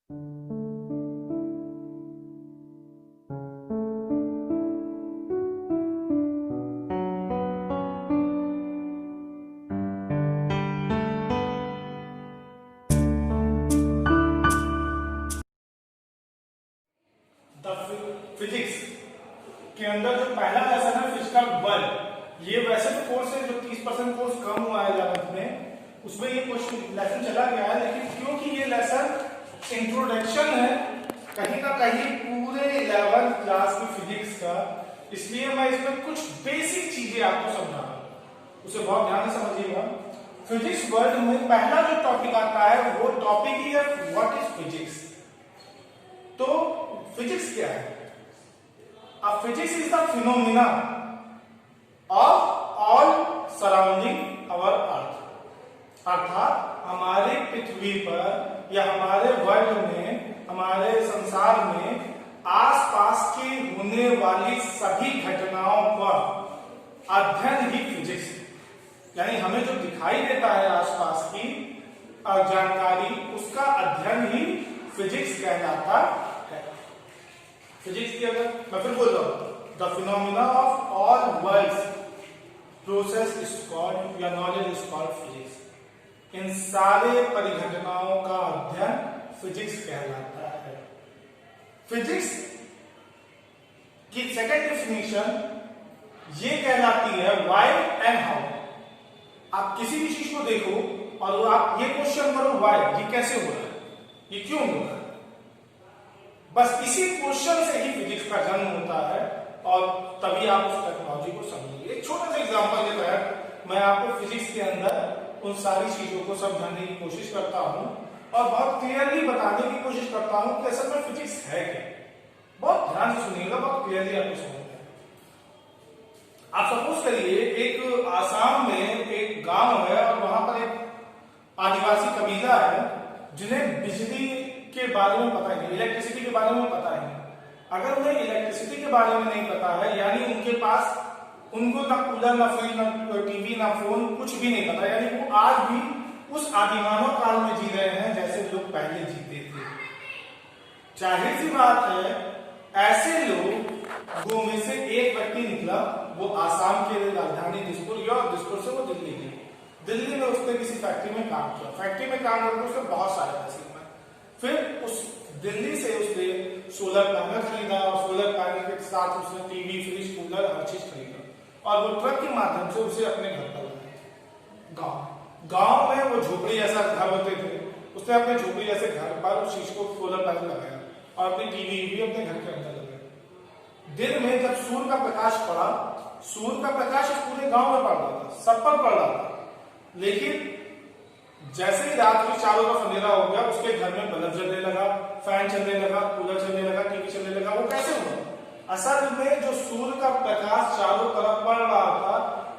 Physics के अंदर जो पहला लेसन है फिजिकल वर्ल्ड, ये वैसे तो कोर्स है जो 30% कोर्स कम हुआ है 11th में, उसमें ये क्वेश्चन लेसन चला गया है, लेकिन क्योंकि ये लेसन इंट्रोडक्शन है कहीं ना कहीं पूरे 11th क्लास की फिजिक्स का, इसलिए मैं इसमें कुछ बेसिक चीजें आपको समझा रहा हूं, उसे बहुत ध्यान से समझिएगा। फिजिक्स वर्ल्ड में पहला जो टॉपिक आता है वो टॉपिक ही है व्हाट इज फिजिक्स। तो फिजिक्स क्या है? अब physics is the phenomena of all surrounding our earth, अर्थात हमारे पृथ्वी पर या हमारे वर्ल्ड में, हमारे संसार में आसपास की होने वाली सभी घटनाओं का अध्ययन ही फिजिक्स, यानी हमें जो दिखाई देता है आसपास की जानकारी, उसका अध्ययन ही फिजिक्स कहलाता है। फिजिक्स की अगर मैं फिर बोल रहा हूं, the phenomena of all worlds process is called या नॉलेज इज कॉल्ड फिजिक्स। इन सारे परिघटनाओं का अध्ययन फिजिक्स कहलाता है। फिजिक्स की सेकेंड डेफिनेशन ये कहलाती है व्हाई एंड हाउ। आप किसी भी चीज को देखो और आप ये क्वेश्चन करो व्हाई, ये कैसे हो रहा है, ये क्यों हो रहा है, बस इसी क्वेश्चन से ही फिजिक्स का जन्म होता है और तभी आप उस टेक्नोलॉजी को समझेंगे। एक छोटा सा एग्जांपल के तहत मैं आपको फिजिक्स के अंदर उन सारी चीजों को समझाने की कोशिश करता हूं और बहुत क्लियरली बताने की कोशिश करता हूं कि असल में फिजिक्स है क्या। बहुत ध्यान से सुनिएगा, बहुत क्लियरली आपको समझना है। आप सपोज करिए एक आसाम में एक गांव है और वहां पर एक आदिवासी कबीला है जिन्हें बिजली के बारे में पता है, इलेक्ट्रिसिटी के बारे में पता है। अगर उन्हें इलेक्ट्रिसिटी के बारे में नहीं पता है, यानी उनके पास, उनको ना कूलर, ना फ्रिज, ना टीवी, ना फोन, कुछ भी नहीं पता, यानी वो आज भी उस आदिमानव काल में जी रहे हैं जैसे लोग पहले जीते थे। जाहिर सी बात है, ऐसे लोगों में से एक व्यक्ति निकला, वो आसाम के राजधानी दिसपुर गया और दिसपुर से वो दिल्ली गया। दिल्ली में उसने किसी फैक्ट्री में काम किया, फैक्ट्री में काम करके उसने बहुत सारे पैसे कमाए। फिर उस दिल्ली से उसने सोलर पैनल खरीदा और सोलर पैनल के साथ उसने टीवी, फ्रिज, कूलर, हर चीज खरीदा और वो ट्रक के माध्यम से उसे अपने घर पर लाया। गांव में वो झोपड़ी जैसा घर होते थे, उसने अपने झोपड़ी जैसे घर पर उस चीज को सोलर पैनल लगाया और अपनी टीवी भी अपने घर के अंदर लगाया। दिन में जब सूर्य का प्रकाश पड़ा, सूर्य का प्रकाश पूरे गांव में पड़ रहा था, सब पर पड़ रहा था, लेकिन जैसे ही रात में चारों तरफ अंधेरा हो गया, उसके घर में बल्ब जलने लगा, फैन चलने लगा, कूलर चलने लगा, टीवी चलने लगा। वो कैसे हुआ? असल में जो सूर्य का प्रकाश चारों तरफ पड़ रहा था,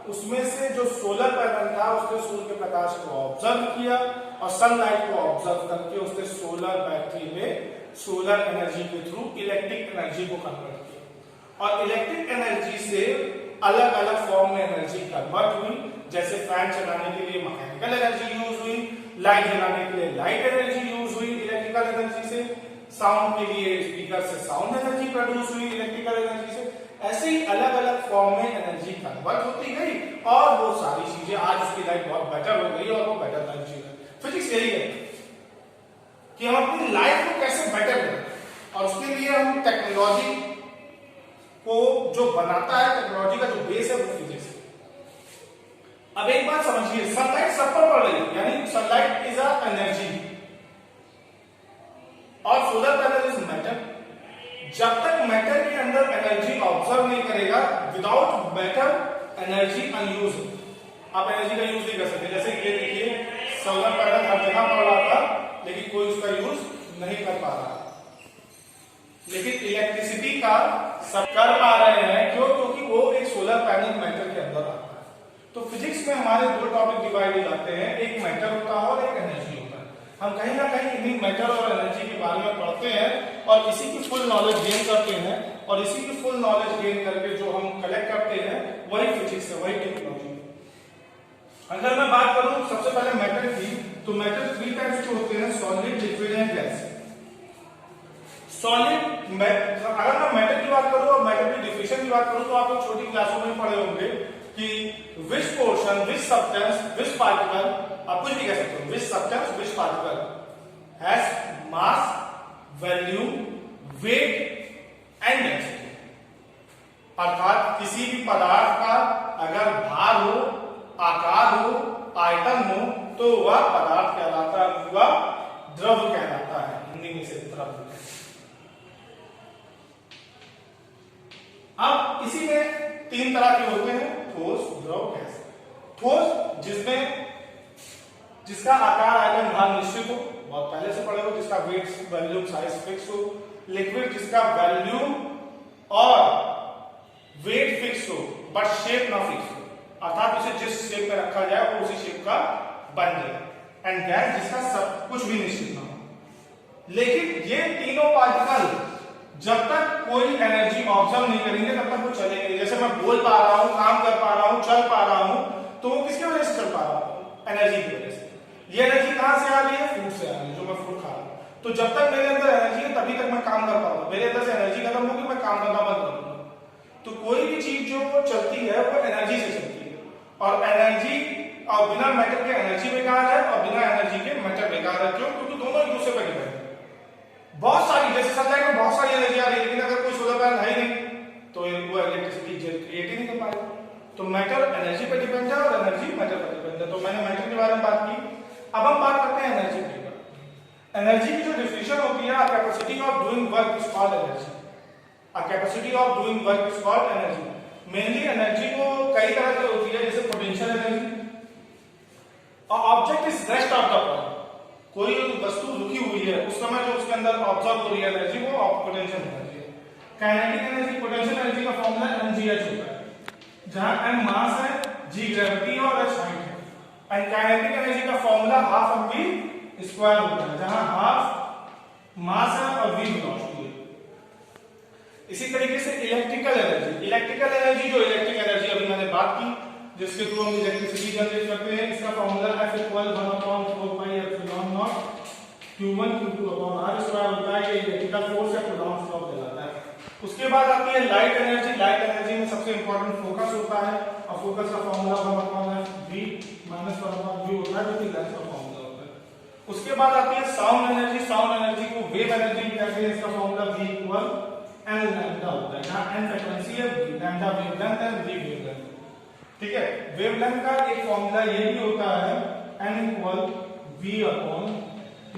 उसमें से जो सोलर पैनल था उसने सूर्य के प्रकाश को ऑब्जर्व किया और सनलाइट को ऑब्जर्व करके उसने सोलर बैटरी में सोलर एनर्जी के थ्रू इलेक्ट्रिक एनर्जी को कन्वर्ट किया और इलेक्ट्रिक एनर्जी से अलग अलग फॉर्म में एनर्जी कन्वर्ट हुई। जैसे फैन चलाने के लिए मैकेनिकल एनर्जी यूज हुई, लाइट जलाने के लिए लाइट एनर्जी यूज हुई इलेक्ट्रिकल एनर्जी से, साउंड के लिए स्पीकर से साउंड एनर्जी प्रोड्यूस हुई इलेक्ट्रिकल एनर्जी से। ऐसे ही अलग अलग फॉर्म में एनर्जी कन्वर्ट होती गई और वो सारी चीजें आज उसकी लाइफ बहुत बेटर हो गई और वो बेटर लाइफ जी रहे। फिजिक्स यही है कि हम अपनी लाइफ को कैसे बेटर करें और उसके लिए हम टेक्नोलॉजी को जो बनाता है, टेक्नोलॉजी का जो बेस है वो फिजिक्स है। अब एक बात समझिए, सनलाइट सब पर पड़ रही है, यानी सनलाइट इज अ एनर्जी और सोलर पैनल इज मैटर। जब तक मैटर के अंदर एनर्जी ऑब्जर्व नहीं करेगा, विदाउट मैटर एनर्जी अनयूज। आप एनर्जी का यूज नहीं कर सकते। जैसे ये देखिए, सोलर पैनल हर जगह पड़ रहा था लेकिन कोई उसका यूज नहीं कर पा रहा, लेकिन इलेक्ट्रिसिटी का सब कर पा रहे हैं। क्यों? क्योंकि वो एक सोलर पैनल मैटर के अंदर आता है। तो फिजिक्स में हमारे दो टॉपिक डिवाइड हो जाते हैं, एक मैटर होता है और एक एनर्जी होता है। हम कहीं ना कहीं इन्हीं मैटर और एनर्जी के बारे में पढ़ते हैं और इसी की फुल नॉलेज गेन करते हैं और इसी की फुल नॉलेज गेन करके जो हम कलेक्ट करते हैं वही फिजिक्स है, वही टेक्नोलॉजी। अगर मैं बात करूं सबसे पहले मैटर की, तो मैटर 3 टाइप्स के होते हैं, solid, liquid and gas. Solid अगर मैं मैटर की बात करूं और मैटर की डिफिनेशन की बात करूं तो आप लोग छोटी क्लासों में पढ़े होंगे कि which portion, which substance, which particle, आप कुछ भी कह सकते हो, which substance, which particle has mass, volume, weight and density. अर्थात किसी भी पदार्थ का अगर भार हो, आकार हो, आयतन हो तो वह पदार्थ कहलाता है, वह द्रव कहलाता है। हिंदी में से द्रव। अब इसी में तीन तरह के होते हैं, ठोस, द्रव, गैस। ठोस जिसका आकार, आयतन, भार निश्चित हो, बहुत पहले से पढ़े हो, जिसका वेट, वॉल्यूम, साइज फिक्स हो। लिक्विड जिसका वॉल्यूम और वेट फिक्स हो बट शेप ना फिक्स हो, अर्थात उसे जिस शेप में रखा जाए वो उसी शेप का बन जाए। एंड गैस जिसका सब कुछ भी निश्चित ना हो। लेकिन ये तीनों पार्टिकल जब तक कोई एनर्जी ऑब्जर्व नहीं करेंगे तब तक वो चलेंगे। जैसे मैं बोल पा रहा हूं, काम कर पा रहा हूं, चल पा रहा हूं, तो वो किसकी वजह से चल पा रहा हूं? एनर्जी की वजह से। ये एनर्जी कहां से आ रही है? फूड से आ रही है, जो मैं फूड खा रहा हूं। तो जब तक मेरे अंदर एनर्जी है तभी तक मैं काम कर पाऊंगा। मेरे अंदर से एनर्जी खत्म होगी, मैं काम करना बंद कर दूंगा। तो कोई भी चीज जो चलती है वो एनर्जी से चलती है, और एनर्जी और बिना मैटर के एनर्जी बेकार है और बिना एनर्जी के मैटर बेकार है। क्यों? क्योंकि दोनों एक दूसरे पर डिपेंड है। बहुत सारी, जैसे सनलाइट में बहुत सारी एनर्जी आ रही है, लेकिन अगर कोई सोलर पैनल है ही नहीं तो वो इलेक्ट्रिसिटी क्रिएट ही नहीं कर पाएगा। तो मैटर एनर्जी पर डिपेंड है और एनर्जी मैटर पर डिपेंड है। तो मैंने मैटर के बारे में बात की। अब हम बात करते हैं एनर्जी की। एनर्जी की जो डिफिनेशन होती है, capacity of doing work is called energy. Capacity of doing work is called energy. Mainly energy को कई तरह की होती है, जैसे potential energy. Object is rest of the point, कोई वस्तु रुकी हुई है उस समय जो उसके अंदर ऑब्जर्व हो रही है एनर्जी, वो पोटेंशियल एनर्जी है। काइनेटिक एनर्जी, पोटेंशियल एनर्जी का फॉर्मूला mgh होता है, जहां m मास है, g ग्रेविटी और h हाइट है। एंड काइनेटिक एनर्जी का formula half of v square होता है, जहां हाफ मास है और v वेलोसिटी है। इसी तरीके से इलेक्ट्रिकल एनर्जी जो इलेक्ट्रिक एनर्जी अभी मैंने बात की, जिसके थ्रू हम इलेक्ट्रिसिटी जनरेट करते हैं, इसका formula F = 1/4πε0 Q1 Q2 r square होता है। ये इलेक्ट्रिकल फोर्स या कूलॉम्स लॉ कहलाता है। उसके बाद आती है लाइट एनर्जी। लाइट एनर्जी में सबसे इंपॉर्टेंट फोकस होता है, और फोकस का फॉर्मूला 1/v - 1/v होता है, जो कि लेंस का फॉर्मूला होता है। उसके बाद आती है साउंड एनर्जी। साउंड एनर्जी को वेव एनर्जी कहते हैं, इसका फॉर्मूला v = n लैम्डा होता है, जहां n फ्रीक्वेंसी है, लैम्डा वेवलेंथ है, v वेवलेंथ। ठीक है। वेवलेंथ का एक फॉर्मूला ये भी होता है, n = v/t।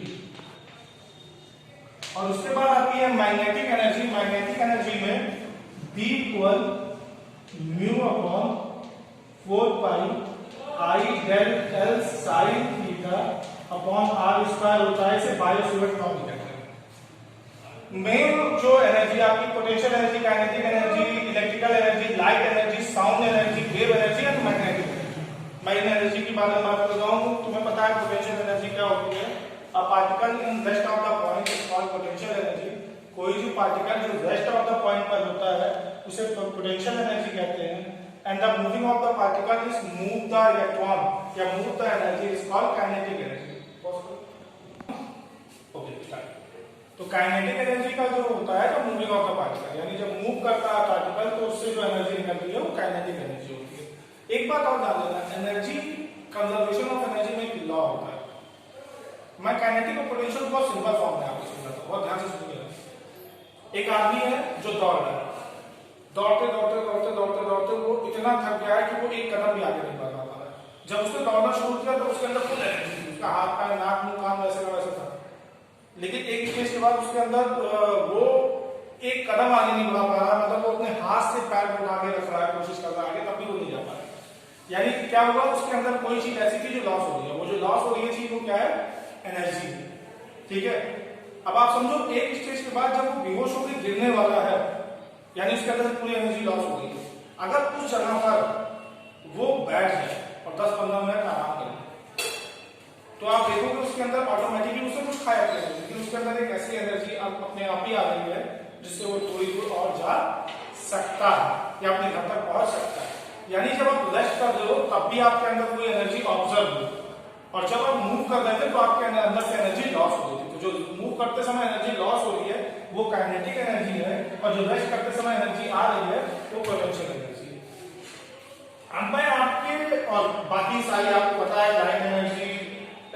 और उसके बाद आती है मैग्नेटिक एनर्जी। मैग्नेटिक एनर्जी में B = μ/4π I del L sin θ/r² होता है। इसे बायो-सेवर्ट लॉ भी कहते हैं। मेन जो एनर्जी आपकी potential energy, kinetic energy, electrical energy, light energy, sound energy, wave energy and magnetic energy. Magnetic energy की बात कर रहा हूं। तुम्हें पता है पोटेंशियल एनर्जी क्या होती है? A particle in rest of the point is called potential energy। कोई भी पार्टिकल जो रेस्ट ऑफ द पॉइंट पर होता है उसे पोटेंशियल एनर्जी कहते हैं। And the moving of the particle is move the electron या move the energy is called kinetic energy. Okay, start. तो काइनेटिक एनर्जी का जो होता है तो मूविंग ऑफ द पार्टिकल, यानी जब मूव करता है पार्टिकल तो उससे जो एनर्जी निकलती है वो काइनेटिक एनर्जी होती है। एक बात और जान लेना, एनर्जी कंजर्वेशन ऑफ एनर्जी में एक लॉ होता है। मैं काइनेटिक और पोटेंशियल बहुत सिंपल फॉर्म में आपको समझाता हूं, बहुत ध्यान से सुनिएगा। एक आदमी है जो दौड़ रहा है, दौड़ते वो इतना थक गया है कि वो एक कदम भी आगे नहीं बढ़ पा रहा है। जब उसने दौड़ना शुरू किया तो उसके अंदर फुल एनर्जी थी, उसका हाथ पैर नाक मुंह कान वैसे का वैसा था। लेकिन एक स्टेज के बाद उसके अंदर वो एक कदम आगे नहीं बढ़ा पा रहा, मतलब वो अपने हाथ से पैर को आगे रख रहा है, कोशिश कर रहा है आगे, तब भी वो नहीं जा पा रहा। यानी क्या हुआ, उसके अंदर कोई चीज ऐसी थी जो लॉस हो रही है। वो जो लॉस हो रही है चीज वो क्या है? एनर्जी। ठीक है। अब आप समझो एक स्टेज के बाद जब वो बेहोश होकर गिरने वाला है, यानी उसके अंदर पूरी एनर्जी लॉस हो गई है। अगर उस जगह पर वो बैठ जाए और 10-15 मिनट आराम करे तो आप देखोगे उसके अंदर ऑटोमेटिकली उससे कुछ खाया पिया, लेकिन उसके अंदर एक ऐसी एनर्जी अपने आप ही आ रही है जिससे वो थोड़ी दूर और जा सकता है या अपने घर तक पहुंच सकता है। यानी जब आप रेस्ट कर रहे हो तब भी आपके अंदर कोई एनर्जी ऑब्जर्व हो, और जब आप मूव कर रहे थे तो आपके अंदर से एनर्जी लॉस हो गई थी। जो मूव करते समय एनर्जी लॉस हो रही है वो काइनेटिक एनर्जी है, और जो रेस्ट करते समय एनर्जी आ रही है वो पोटेंशियल एनर्जी है। अब मैं आपके और बाकी सारी आपको पता है, light energy,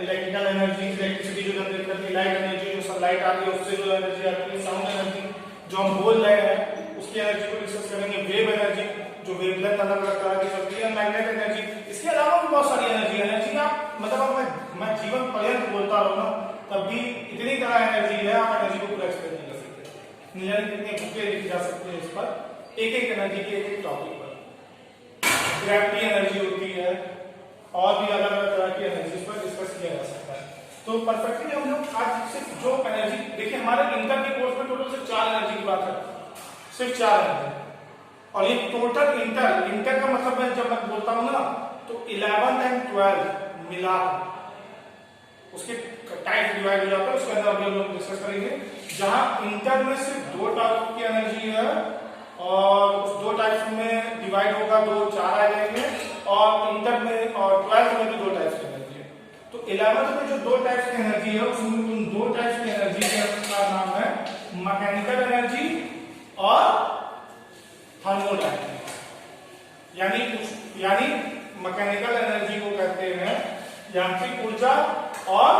electrical energy, electricity जो जनरेट करती है, लाइट एनर्जी जो सनलाइट आती है उससे जो एनर्जी आती है, साउंड एनर्जी जो हम बोल रहे हैं उसकी एनर्जी को डिस्कस करेंगे, वेव एनर्जी जो वेवलेंथ अलग अलग तरह की चलती है, मैग्नेट एनर्जी, इसके अलावा भी बहुत सारी एनर्जी आप मतलब मैं जीवन पर्यंत बोलता रहूँ ना तब भी इतनी तरह एनर्जी है, आप एनर्जी को पूरा एक्सप्लेन नहीं कर सकते। नहीं जाने कितने बुकें लिखी जा सकती है इस पर, एक एक एनर्जी के एक एक टॉपिक पर। ग्रेविटी एनर्जी होती है और भी अलग अलग तरह की एनर्जी पर डिस्कस किया जा सकता है। तो परफेक्टली हम लोग आज सिर्फ जो एनर्जी देखिए, हमारे इंटर के कोर्स में टोटल सिर्फ 4 एनर्जी की बात है, सिर्फ 4 एनर्जी। और ये टोटल इंटर का मतलब है, जब मैं बोलता हूं ना तो 11 एंड 12 मिला उसके टाइप डिवाइड हो जाता है, उसके अंदर हम लोग डिस्कस करेंगे। जहां इंटर में सिर्फ 2 टाइप की एनर्जी है और उस 2 टाइप्स में डिवाइड होगा, 2 4 आ जाएंगे, और इंटर में और 12th में भी 2 टाइप्स की एनर्जी है। तो 11th में जो 2 टाइप्स की एनर्जी है उसमें उन 2 टाइप्स की एनर्जी का नाम है मैकेनिकल एनर्जी और थर्मोडायनेमिक्स। यानी मैकेनिकल एनर्जी को कहते हैं यांत्रिक ऊर्जा और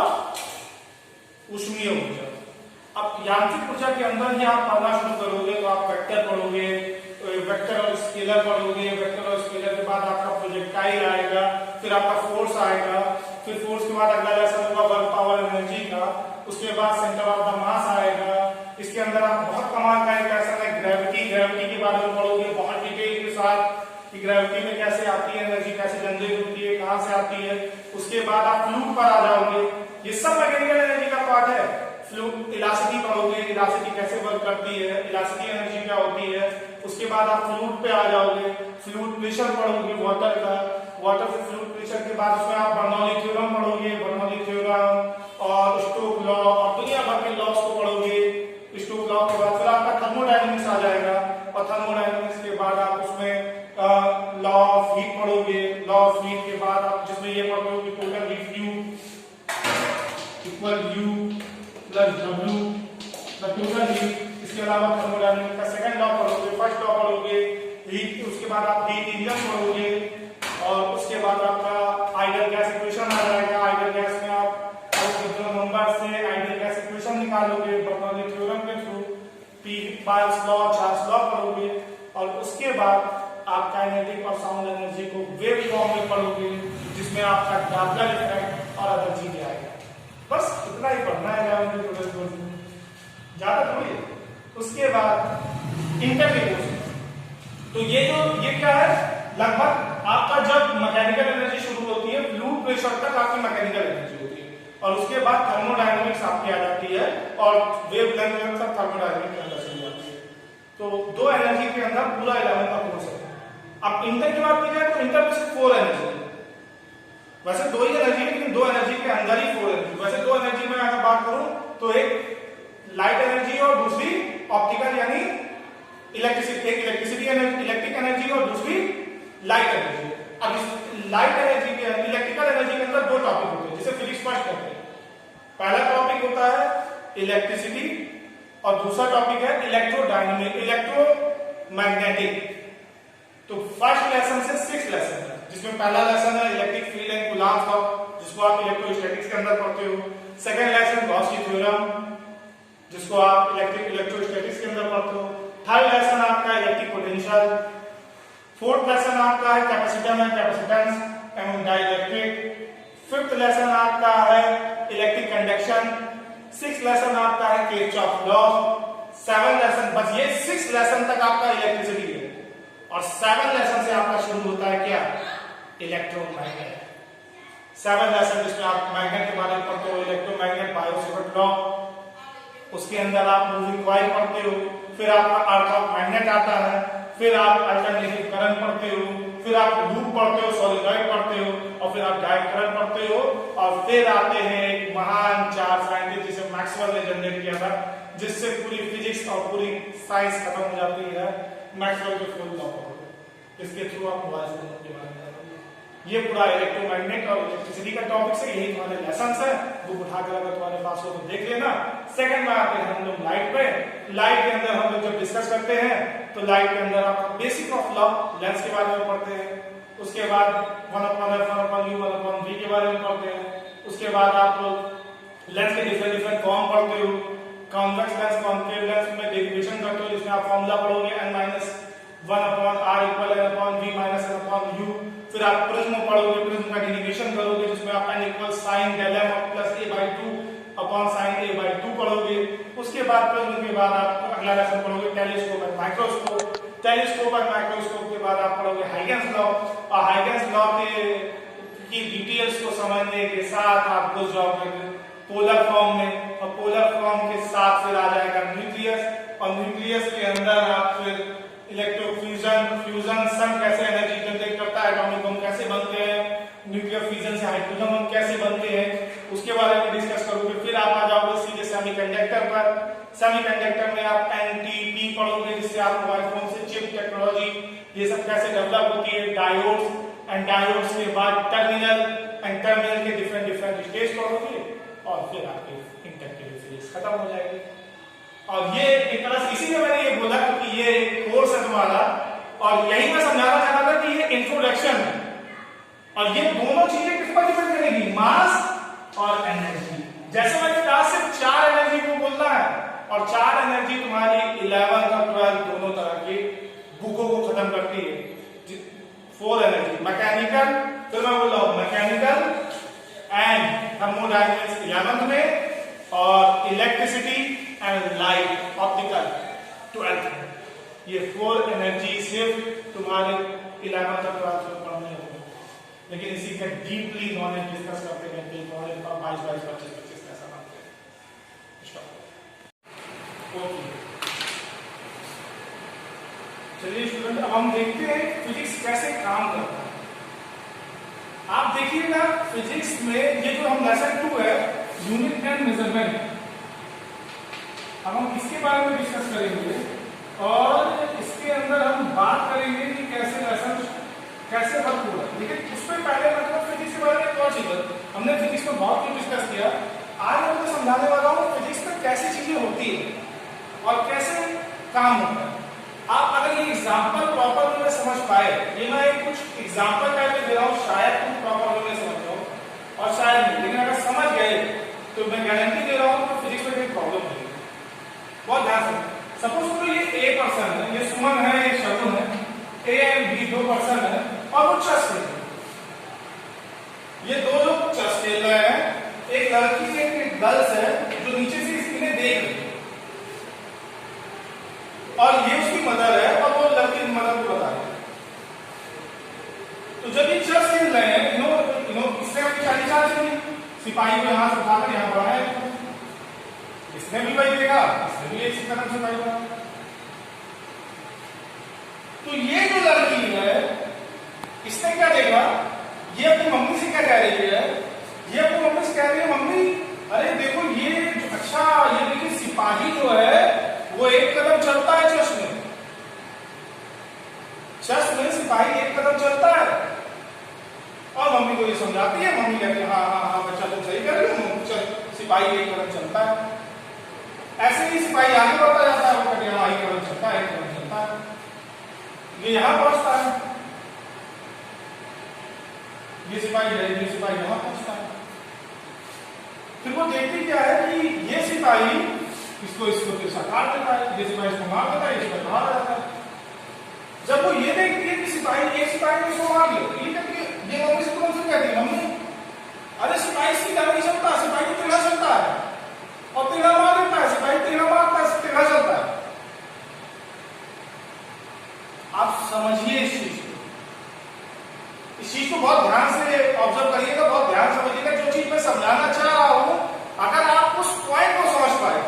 ऊष्मीय ऊर्जा। अब यांत्रिक ऊर्जा के अंदर ही आप पढ़ना शुरू करोगे तो आप वेक्टर पढ़ोगे, वेक्टर और स्केलर पढ़ोगे, वेक्टर और स्केलर के बाद आपका प्रोजेक्टाइल आएगा, फिर आपका फोर्स आएगा, फिर फोर्स के बाद अगला लेसन होगा वर्क पावर एनर्जी का, उसके बाद सेंटर ऑफ द मास आएगा। इसके अंदर आप बहुत कमाल का एक लेसन है ग्रेविटी के बारे में पढ़ोगे बहुत डिटेल के साथ कि ग्रेविटी में कैसे आती है एनर्जी, कैसे जनरेट होती है, कहां से आती है। उसके बाद आप फ्लूइड पर आ जाओगे, ये सब मैकेनिकल एनर्जी का पार्ट है। फ्लूइड इलास्टिसिटी पढ़ोगे, इलास्टिसिटी कैसे वर्क करती है, इलास्टिसिटी एनर्जी क्या होती है। उसके बाद आप फ्लूइड पे आ जाओगे, फ्लूइड प्रेशर पढ़ोगे वाटर का, वाटर से फ्लूइड प्रेशर के बाद उसमें आप बर्नौली थ्योरम पढ़ोगे, बर्नौली थ्योरम और स्टोक लॉ और दुनिया भर के लॉस को पढ़ोगे। स्टोक लॉ के बाद फिर आपका थर्मोडायनेमिक्स आ जाएगा, और थर्मोडायनेमिक्स के बाद आप उसमें लॉ ऑफ हीट पढ़ोगे। लॉ ऑफ हीट के बाद आप जिसमें ये पढ़ोगे total heat Q equal U plus W the total heat. इसके अलावा थर्मोडायनेमिक्स का सेकंड लॉ पढ़ोगे, फर्स्ट लॉ पढ़ोगे हीट, उसके बाद आप हीट इंजन पढ़ोगे, और उसके बाद आपका आइडियल गैस इक्वेशन आ जाएगा। आइडियल गैस में आप नंबर से आइडियल गैस इक्वेशन निकालोगे बर्नौली थ्योरम के थ्रू, पार्ल्स लॉ, चार्ल्स लॉ पढ़ोगे, और उसके बाद आप काइनेटिक और साउंड एनर्जी को वेव फॉर्म में पढ़ोगे, जिसमें आपका डॉपलर इफेक्ट और अदर चीजें आएगा। बस इतना ही पढ़ना है ज्यादा थोड़ी है। उसके बाद इंटरव्यू, तो ये क्या है, लगभग आपका जब मैकेनिकल एनर्जी शुरू होती है फ्लूइड प्रेशर तक आपकी मैकेनिकल एनर्जी होती है, और उसके बाद थर्मोडायनेमिक्स आपकी आ जाती है, और वेवलेंथ तक थर्मोडायनेमिक्स के अंदर चली जाती है। तो 2 एनर्जी के अंदर पूरा 11 का कोर्स है। अब इंटर की बात की जाए तो इंटर में सिर्फ 4 एनर्जी है, वैसे 2 ही एनर्जी है लेकिन 2 एनर्जी के अंदर ही 4 एनर्जी। वैसे 2 एनर्जी में अगर बात करूं तो एक लाइट एनर्जी और दूसरी ऑप्टिकल यानी इलेक्ट्रिसिटी, एक इलेक्ट्रिक एनर्जी और दूसरी लाइट एनर्जी। अब इस लाइट एनर्जी के इलेक्ट्रिकल एनर्जी के अंदर 2 टॉपिक होते हैं जिसे फिजिक्स फर्स्ट कहते हैं। पहला टॉपिक होता है इलेक्ट्रिसिटी और दूसरा टॉपिक है इलेक्ट्रोडायनेमिक, इलेक्ट्रोमैग्नेटिक। तो फर्स्ट लेसन से 6 लेसन है, जिसमें पहला लेसन है electric field and Coulomb's law, जिसको आप इलेक्ट्रोस्टैटिक्स के अंदर पढ़ते हो। सेकंड लेसन गॉस की थ्योरम, जिसको आप इलेक्ट्रोस्टैटिक्स के अंदर पढ़ते हो। थर्ड लेसन आपका इलेक्ट्रिक पोटेंशियल। फोर्थ लेसन आपका है capacitor and capacitance and dielectric. Fifth lesson आपका है इलेक्ट्रिक कंडक्शन। सिक्स्थ लेसन आपका है किरचॉफ लॉ। 7 लेसन, बस ये 6 लेसन तक आपका इलेक्ट्रिसिटी है, और 7 लेसन से आपका शुरू होता है क्या, इलेक्ट्रोमैग्नेट। 7 लेसन जिसमें आप मैग्नेट के बारे में पढ़ते हो, इलेक्ट्रोमैग्नेट, बायो-सेवर्ट लॉ, उसके अंदर आप मूविंग कॉइल पढ़ते हो, फिर आपका अर्थ ऑफ मैग्नेट आता है, फिर आप अल्टरनेटिव करंट पढ़ते हो, फिर आप लूप पढ़ते हो, सॉलिनॉइड पढ़ते हो, और फिर आप डायरेक्ट करंट पढ़ते हो, और फिर आते हैं एक महान 4 साइंटिस्ट जिसे मैक्सवेल ने जनरेट किया था, जिससे पूरी फिजिक्स और पूरी साइंस खत्म हो जाती है। मैक्सवेल के 4 लॉ पढ़ो, इसके थ्रू आप मोबाइल फोन के बारे में ये पूरा इलेक्ट्रोमैग्नेट और इलेक्ट्रिसिटी का टॉपिक है, यही तुम्हारे लेसन्स है, बुक उठाकर अगर तुम्हारे पास हो तो देख लेना। सेकंड में आते हैं हम लोग लाइट पे। लाइट के अंदर हम लोग जब डिस्कस करते हैं तो लाइट के अंदर आप बेसिक ऑफ लॉ लेंस के बारे में पढ़ते हैं, उसके बाद 1/f/u/v के बारे में पढ़ते हैं, उसके बाद आप लोग लेंस के डिफरेंट फॉर्म पढ़ते हो, कॉन्वेक्स लेंस कॉन्केव लेंस में डेरिवेशन करते हो जिसमें आप फॉर्मूला पढ़ोगे n-1/r=v-n/u। फिर आप प्रिज्म पढ़ोगे, प्रिज्म का डेरिवेशन करोगे जिसमें आप n = sin del m + a/2/sin a/2 पढ़ोगे। उसके बाद प्रिज्म के बाद आप अगला लेसन पढ़ोगे टेलीस्कोप एंड माइक्रोस्कोप। टेलीस्कोप और माइक्रोस्कोप के बाद आप पढ़ोगे हाइगेंस लॉ, और हाइगेंस लॉ की डिटेल्स को समझने के साथ आप घुस जाओगे पोलर फॉर्म में, और पोलर फॉर्म के साथ फिर आ जाएगा न्यूक्लियस, और न्यूक्लियस के अंदर आप फिर इलेक्ट्रोफ्यूजन, फ्यूजन, सन कैसे एनर्जी जनरेट करता है, एटॉमिक बम कैसे बनते हैं, न्यूक्लियर फिजन से हाइड्रोजन बम कैसे बनते हैं, उसके बारे में डिस्कस करोगे। फिर आप आ जाओगे सीधे सेमीकंडक्टर पर। सेमीकंडक्टर में आप एनटीपी पढ़ोगे जिससे आप मोबाइल फोन से चिप टेक्नोलॉजी ये सब कैसे डेवलप होती है, डायोड्स एंड डायोड्स के बाद टर्मिनल एंड टर्मिनल के डिफरेंट स्टेज पढ़ोगे, और फिर आपकी इंडक्टिव फिजिक्स खत्म हो जाएगी। और ये एक तरह से इसीलिए मैंने ये बोला क्योंकि ये कोर्स है तुम्हारा, और यही मैं समझाना चाह रहा था कि ये इंट्रोडक्शन है, और ये दोनों चीजें किस पर डिपेंड करेगी, मास और एनर्जी। जैसे मैंने कहा सिर्फ 4 एनर्जी को बोलना है, और 4 एनर्जी तुम्हारी 11 और 12 दोनों तरह की बुकों को खत्म करती है। 4 एनर्जी मैकेनिकल, फिर मैं बोल रहा हूं मैकेनिकल एंड थर्मोडायनेमिक्स 11th में, और electricity and light optical 12th में। ये 4 एनर्जी सिर्फ तुम्हारे 11th और 12th में पढ़ने होंगे, लेकिन इसी का डीपली नॉलेज डिस्कस करते करते नॉलेज 22-25 ऐसा बनते हैं। ओके, चलिए स्टूडेंट, अब हम देखते हैं फिजिक्स कैसे काम करता है। आप देखिएगा फिजिक्स में ये जो हम लेसन 2 है यूनिट एंड मेजरमेंट, अब हम इसके बारे में डिस्कस करेंगे, और इसके अंदर हम बात करेंगे कि कैसे लेसन कैसे वर्क होगा। लेकिन उससे पहले मतलब फिजिक्स के बारे में क्या चीज है, हमने फिजिक्स में बहुत कुछ डिस्कस किया, आज मैं आपको समझाने वाला हूँ फिजिक्स में कैसी चीजें होती है और कैसे काम होता है। आप अगर ये एग्जांपल प्रॉपर वे में समझ पाए, ये मैं एक कुछ एग्जांपल टाइप में दे रहा हूँ, शायद तुम प्रॉपर वे में समझ जाओ और शायद नहीं, लेकिन अगर समझ गए तो मैं गारंटी दे रहा हूँ कि फिजिक्स में कोई प्रॉब्लम नहीं। बहुत ध्यान से, सपोज करो ये ए पर्सन है, ये सुमन है, ये शगुन है, ए एंड बी 2 पर्सन है, और वो चेस खेल रहे हैं। ये 2 लोग चेस खेल रहे हैं, एक लड़की एक गर्ल्स है जो नीचे से इन्हें देख रही है, और ये उसकी मदर है, और वो लड़की मदर को बता रही है। तो जब ये चेस खेल रहे हैं, इसने अपनी चाली चाल चली, सिपाही को यहां से उठाकर यहां बढ़ाया, इसने भी वही देखा, इसने भी इसी तरह से वही देखा। तो ये जो लड़की है इसने क्या देखा, ये अपनी मम्मी से क्या कह रही है, ये अपनी मम्मी से कह रही है, मम्मी अरे देखो ये अच्छा, ये देखिए सिपाही जो है वो 1 कदम चलता है चेस में, चेस में सिपाही 1 कदम चलता है। और मम्मी को ये समझाती है, मम्मी कहती है हाँ हाँ हाँ बच्चा तुम सही कर रही हो, सिपाही 1 कदम चलता है। ऐसे ही सिपाही आगे बढ़ता जाता है, वो कहते हैं हाँ 1 कदम चलता है, 1 कदम चलता है, ये यहां पहुंचता है, ये सिपाही है, ये सिपाही यहां पहुंचता है। फिर वो देखती क्या है कि ये सिपाही इसको तिरछा काट देता है, ये सिपाही इसको मार देता है, इसको बाहर जाता है। जब वो ये देखती है कि सिपाही एक सिपाही ने इसको मार दिया, ये कहती है, ये मम्मी से तुरंत से कहती है, मम्मी अरे सिपाही सीधा नहीं चलता, सिपाही टेढ़ा चलता है, और टेढ़ा मार देता है, सिपाही टेढ़ा मारता है, टेढ़ा चलता है। आप समझिए इस चीज को बहुत ध्यान से ऑब्जर्व करिएगा, बहुत ध्यान समझिएगा। जो चीज मैं समझाना चाह रहा हूं, अगर आप उस पॉइंट को समझ पाए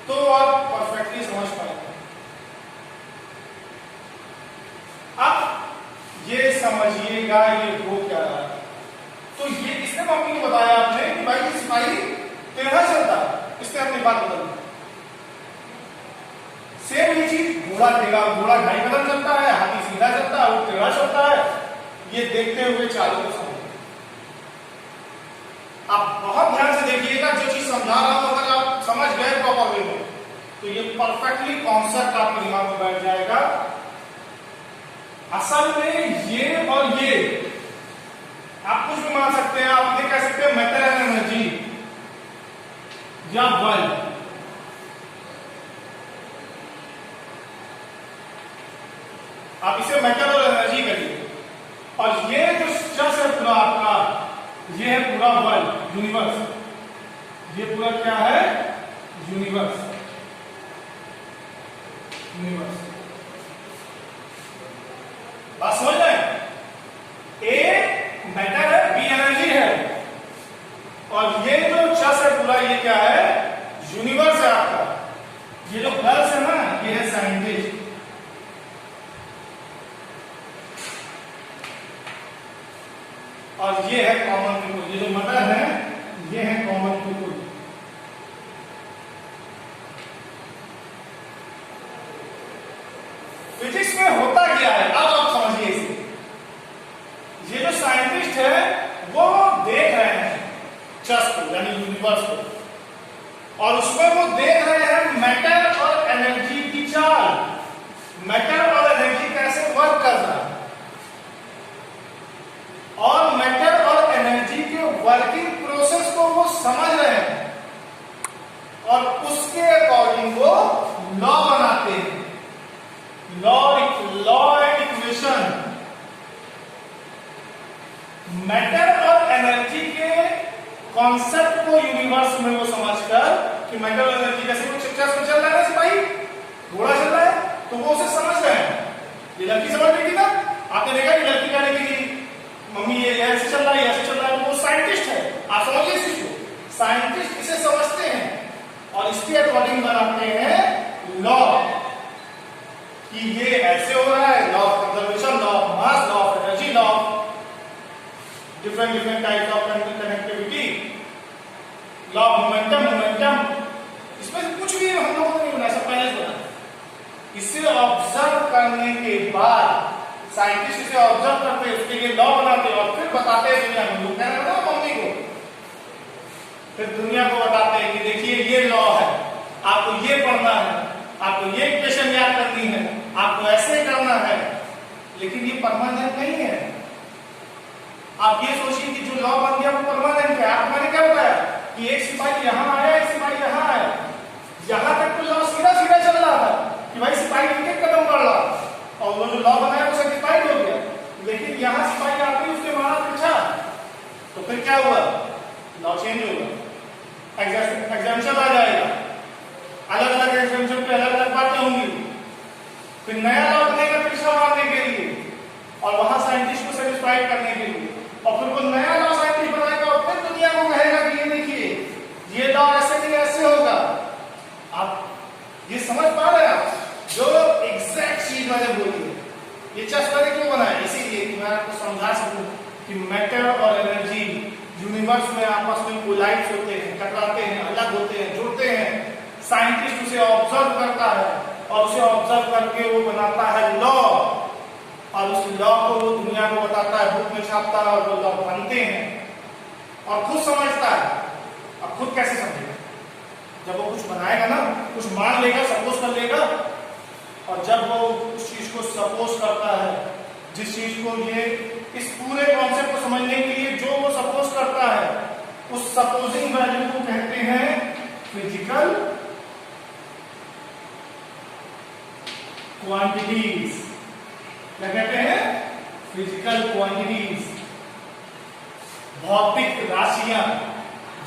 तो आप परफेक्टली समझ पाएंगे। अब ये समझिएगा ये हो क्या रहा है। तो ये इसने मम्मी को बताया आपने कि भाई सिपाही टेढ़ा चलता है, इसने अपनी बात बदल दी। सेम ये चीज घोड़ा टेढ़ा, घोड़ा 2.5 कदम चलता है, हाथी सीधा चलता है, वो टेढ़ा चलता है, ये देखते हुए चारों को समझ। आप बहुत ध्यान से देखिएगा, जो चीज समझा रहा हूं अगर आप समझ गए प्रॉपर वे में तो ये परफेक्टली कॉन्सेप्ट आपके दिमाग में बैठ जाएगा। असल में ये और ये आप कुछ भी मान सकते हैं, आप ये कह सकते हैं मैटर एंड एनर्जी या बल। आप इसे मैटर और एनर्जी करिए, और ये जो स्ट्रक्चर है पूरा आपका, ये है पूरा वर्ल्ड यूनिवर्स। ये पूरा क्या है? यूनिवर्स। यूनिवर्स बात समझ रहे हैं? ए मैटर है, बी एनर्जी है, और ये जो चस है पूरा, ये क्या है? यूनिवर्स है आपका। ये जो गर्ल्स है ना, ये है साइंटिस्ट। और ये है कॉमन पीपुल। ये जो मदर है, ये है कॉमन पीपुल। फिजिक्स में होता क्या है, अब आप समझिए इसे। ये जो साइंटिस्ट है वो देख रहे हैं चस को, यानी यूनिवर्स को, और उसमें वो देख रहे हैं मैटर और एनर्जी की चाल। मैटर और एनर्जी कैसे वर्क कर रहा है, और मैटर और एनर्जी के वर्किंग प्रोसेस को वो समझ रहे हैं, और उसके अकॉर्डिंग वो लॉ बनाते हैं। Law and equation. मैटर और एनर्जी के कॉन्सेप्ट को यूनिवर्स में वो समझकर कि मैटर और एनर्जी कैसे कुछ चल रहा है, सिपाही घोड़ा चल रहा है, तो वो उसे समझ रहे हैं। ये लड़की समझ रही थी ना, आपने देखा कि लड़की कहने की मम्मी ये ऐसे चल रहा है, ऐसे चल रहा है, तो वो साइंटिस्ट है। आप समझिए इस चीज को, साइंटिस्ट इसे समझते हैं और इसके अकॉर्डिंग बनाते हैं लॉ, कि ये ऐसे हो रहा है। Law of conservation, law of mass, law of energy, law of different types of connectivity, law of momentum. इसमें से कुछ भी हम लोगों ने नहीं बनाया, सब पहले से बना। इसे ऑब्जर्व करने के बाद साइंटिस्ट इसे ऑब्जर्व करते हैं, उसके लिए लॉ बनाते हैं, और फिर बताते हैं दुनिया को। लोग कह रहे हैं ना मम्मी को, फिर दुनिया को बताते हैं कि देखिए ये लॉ है, आपको ये पढ़ना है, आपको ये इक्वेशन याद करनी है, आपको ऐसे करना है। लेकिन ये परमानेंट नहीं है। आप ये सोचिए कि जो लॉ बन गया वो परमानेंट है। आप मैंने क्या बताया कि एक सिपाही यहां आया, एक सिपाही यहां आया, यहां तक तो लॉ सीधा सीधा चल रहा था कि भाई सिपाही एक कदम बढ़ रहा, और वो जो लॉ बनाया वो सेटिस्फाइड हो गया। लेकिन यहां सिपाही आती उसके मारा पीछा, तो फिर क्या हुआ? लॉ चेंज होगा, एग्जाम्पशन आ जाएगा, अलग अलग एग्जाम्पशन पे अलग अलग बातें होंगी, फिर नया लॉ बनेगा पीछा मारने के लिए, और वहां साइंटिस्ट को सेटिस्फाइड करने के लिए, और फिर वो नया लॉ साइंटिस्ट बनाएगा, और फिर दुनिया को कहेगा कि ये देखिए ये लॉ ऐसे नहीं ऐसे होगा। आप ये समझ पा रहे हैं? आप जो एग्जैक्ट चीज मैंने बोली है, ये चस मैंने क्यों बनाया? इसीलिए कि मैं आपको समझा सकूं कि मैटर और एनर्जी यूनिवर्स में आपस में कोलाइड होते हैं, टकराते हैं, अलग होते हैं, जुड़ते हैं। साइंटिस्ट उसे ऑब्जर्व करता है, और उसे ऑब्जर्व करके वो बनाता है लॉ, और उस लॉ को वो दुनिया को बताता है, बुक में छापता है, और वो लॉ बनते हैं, और खुद समझता है। अब खुद कैसे समझेगा? जब वो कुछ बनाएगा ना, कुछ मान लेगा, सपोज कर लेगा, और जब वो उस चीज को सपोज करता है, जिस चीज को ये इस पूरे कॉन्सेप्ट को समझने के लिए जो वो सपोज करता है, उस सपोजिंग वैल्यू को कहते हैं फिजिकल क्वांटिटीज। क्या कहते हैं? फिजिकल क्वांटिटीज, भौतिक राशियां,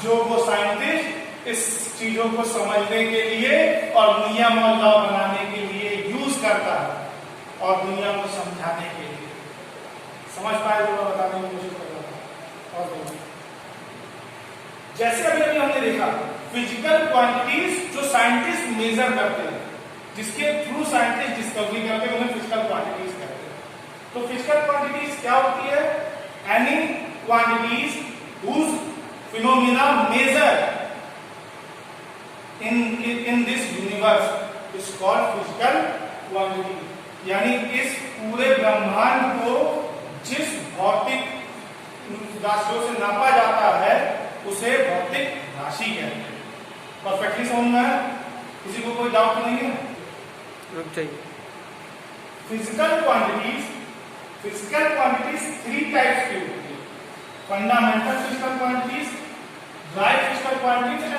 जो वो साइंटिस्ट इस चीजों को समझने के लिए और नियम और लॉ बनाने के लिए यूज करता है, और दुनिया को समझाने के लिए। समझ पाए तो मैं बताने की कोशिश कर रहा था। और जैसे अभी अभी हमने देखा, फिजिकल क्वांटिटीज जो साइंटिस्ट मेजर करते हैं, जिसके थ्रू साइंटिस्ट डिस्कवरी करते हैं, उन्हें फिजिकल क्वांटिटीज कहते हैं। तो फिजिकल क्वांटिटीज क्या होती है? Any quantities whose phenomena measure in this universe is called physical quantity। यानी इस पूरे ब्रह्मांड को जिस भौतिक राशियों से नापा जाता है उसे भौतिक राशि कहते हैं। परफेक्टली समझ में है? किसी को कोई डाउट नहीं है? रुक जाइए। फिजिकल क्वांटिटीज 3 टाइप्स की होती है। Fundamental physical quantities, dry physical quantities and